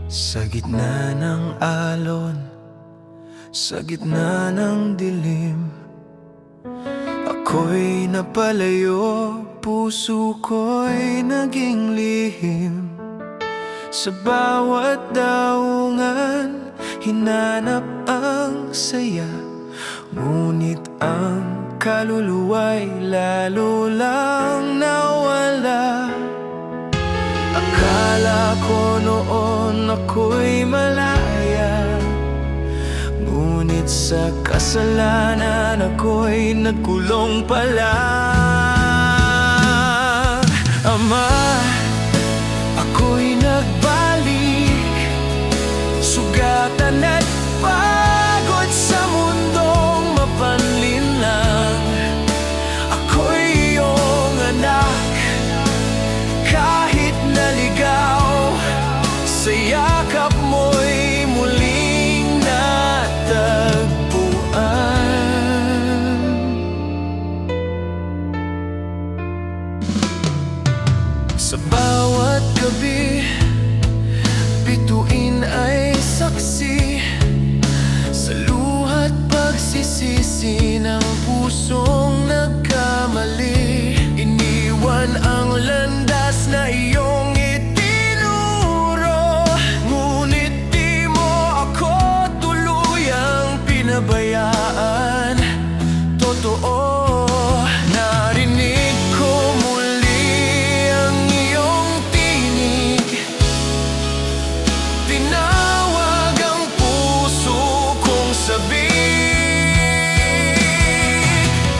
Sa gitna ng alon, sa gitna ng dilim, ako'y napalayo, puso ko'y naging lihim. Sa bawat daungan, hinanap ang saya, ngunit ang kaluluwa'y lalo lang nawala. Akala ko noon ako'y malaya, ngunit sa kasalanan ako'y nagkulong pala. Ama, ako'y nagbalik, sugatan at pagod sa mundong mapanlinlang. Ako'y iyong anak, kahit naligaw, sa yakap mo'y muling natagpuan. Sa bawat gabi, bituin ay saksi sa luha't pagsisisi ng pusong nagkamali. Iniwan ang landas na iyong itinuro, ngunit di mo ako tuluyang pinabayaan. Totoo, narinig ko muli ang iyong tinig, tinawag ang puso kong sabik.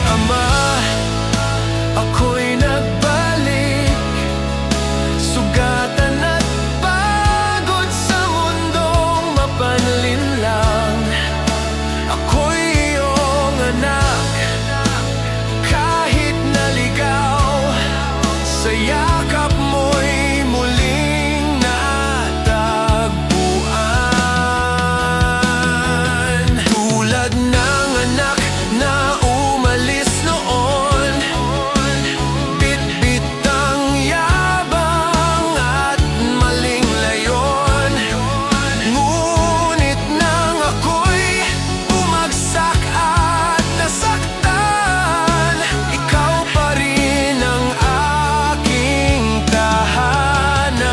Ama, ako'y nagbalik, sugatan at pagod sa mundong mapanlinlang. Ako'y iyong anak, kahit naligaw, sa yakap mo'y muling natagpuan. Tulad ng anak na umalis noon, bit-bit ang yabang at maling layon. Ngunit nang ako'y bumagsak at nasaktan, ikaw pa rin ang aking tahanan.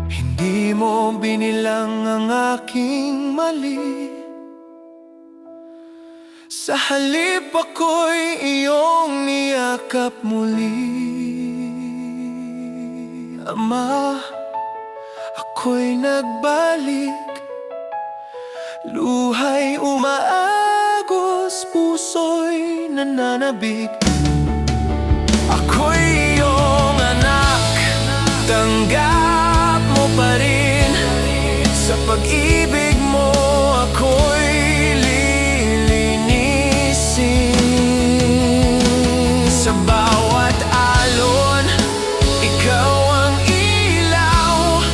Hindi mo binilang ang aking mali, sa halip ako'y iyong niyakap muli. Ama, ako'y nagbalik, luha'y umaagos, puso'y nananabik. Ako'y iyong anak, tanggap mo pa rin, sa pag-ibig mo ako'y lilinisin. Sa bawat alon, ikaw ang ilaw,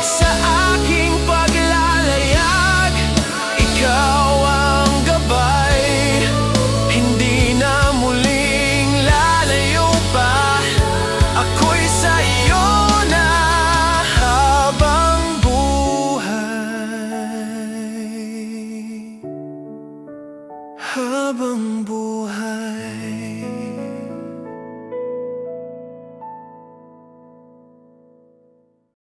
sa aking paglalayag, ikaw ang gabay. Hindi na muling lalayo pa, ako'y sa iyo na habang buhay. Habang buhay.